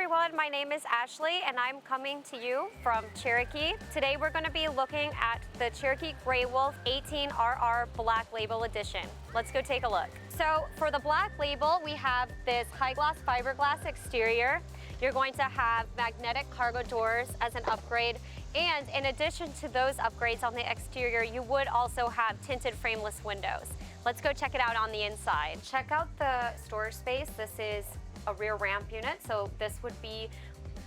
everyone, my name is Ashley and I'm coming to you from Cherokee. Today we're going to be looking at the Cherokee Grey Wolf 18RR Black Label Edition. Let's go take a look. So for the Black Label, we have this high gloss fiberglass exterior. You're going to have magnetic cargo doors as an upgrade, and in addition to those upgrades on the exterior, you would also have tinted frameless windows. Let's go check it out on the inside. Check out the storage space. This is a rear ramp unit, so this would be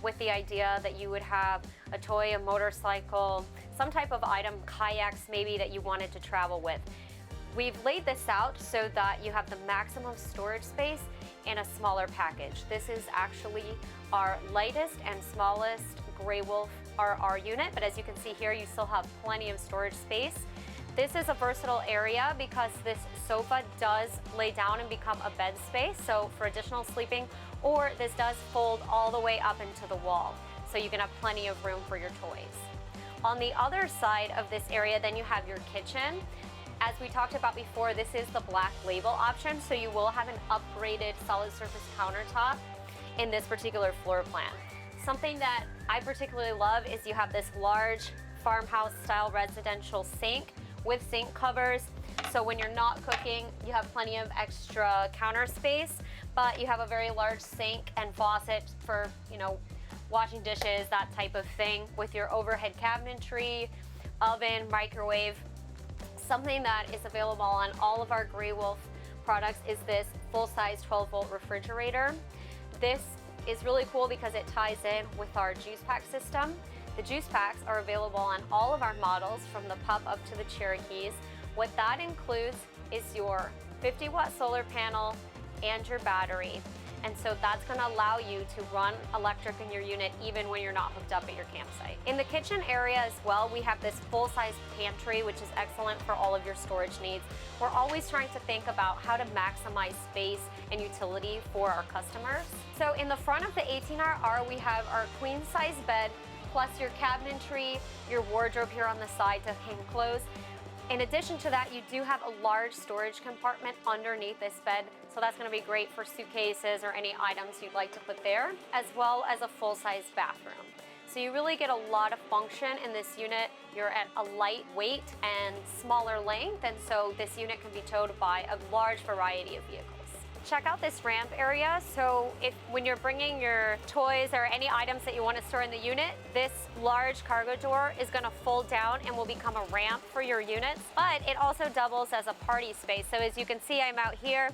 with the idea that you would have a toy, a motorcycle, some type of item, kayaks maybe, that you wanted to travel with. We've laid this out so that you have the maximum storage space in a smaller package. This is actually our lightest and smallest Grey Wolf RR unit, but as you can see here, you still have plenty of storage space. This is a versatile area because this sofa does lay down and become a bed space, so for additional sleeping, or this does fold all the way up into the wall, so you can have plenty of room for your toys. On the other side of this area, then you have your kitchen. As we talked about before, this is the Black Label option, so you will have an upgraded solid surface countertop in this particular floor plan. Something that I particularly love is you have this large farmhouse style residential sink with sink covers, so when you're not cooking, you have plenty of extra counter space, but you have a very large sink and faucet for, washing dishes, that type of thing, with your overhead cabinetry, oven, microwave. Something that is available on all of our Grey Wolf products is this full-size 12-volt refrigerator. This is really cool because it ties in with our juice pack system. The juice packs are available on all of our models from the Pup up to the Cherokees. What that includes is your 50-watt solar panel and your battery. And so that's going to allow you to run electric in your unit even when you're not hooked up at your campsite. In the kitchen area as well, we have this full-size pantry, which is excellent for all of your storage needs. We're always trying to think about how to maximize space and utility for our customers. So in the front of the 18RR, we have our queen-size bed, plus your cabinetry, your wardrobe here on the side to hang clothes. In addition to that, you do have a large storage compartment underneath this bed, so that's going to be great for suitcases or any items you'd like to put there, as well as a full-size bathroom. So you really get a lot of function in this unit. You're at a light weight and smaller length, and so this unit can be towed by a large variety of vehicles. Check out this ramp area. So when you're bringing your toys or any items that you want to store in the unit, this large cargo door is going to fold down and will become a ramp for your units, but it also doubles as a party space. So as you can see, I'm out here.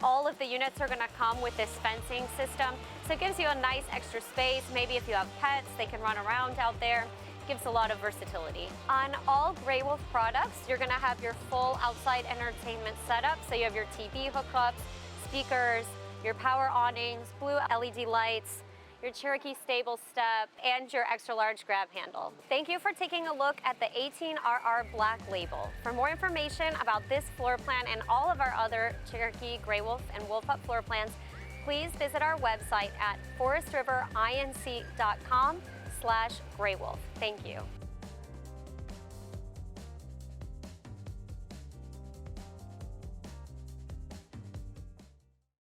All of the units are going to come with this fencing system, so it gives you a nice extra space. Maybe if you have pets, they can run around out there. Gives a lot of versatility. On all Grey Wolf products, you're going to have your full outside entertainment setup. So you have your TV hookups, speakers, your power awnings, blue LED lights, your Cherokee stable step, and your extra large grab handle. Thank you for taking a look at the 18RR Black Label. For more information about this floor plan and all of our other Cherokee Grey Wolf and Wolf Pup floor plans, please visit our website at forestriverinc.com/Grey Wolf. Thank you.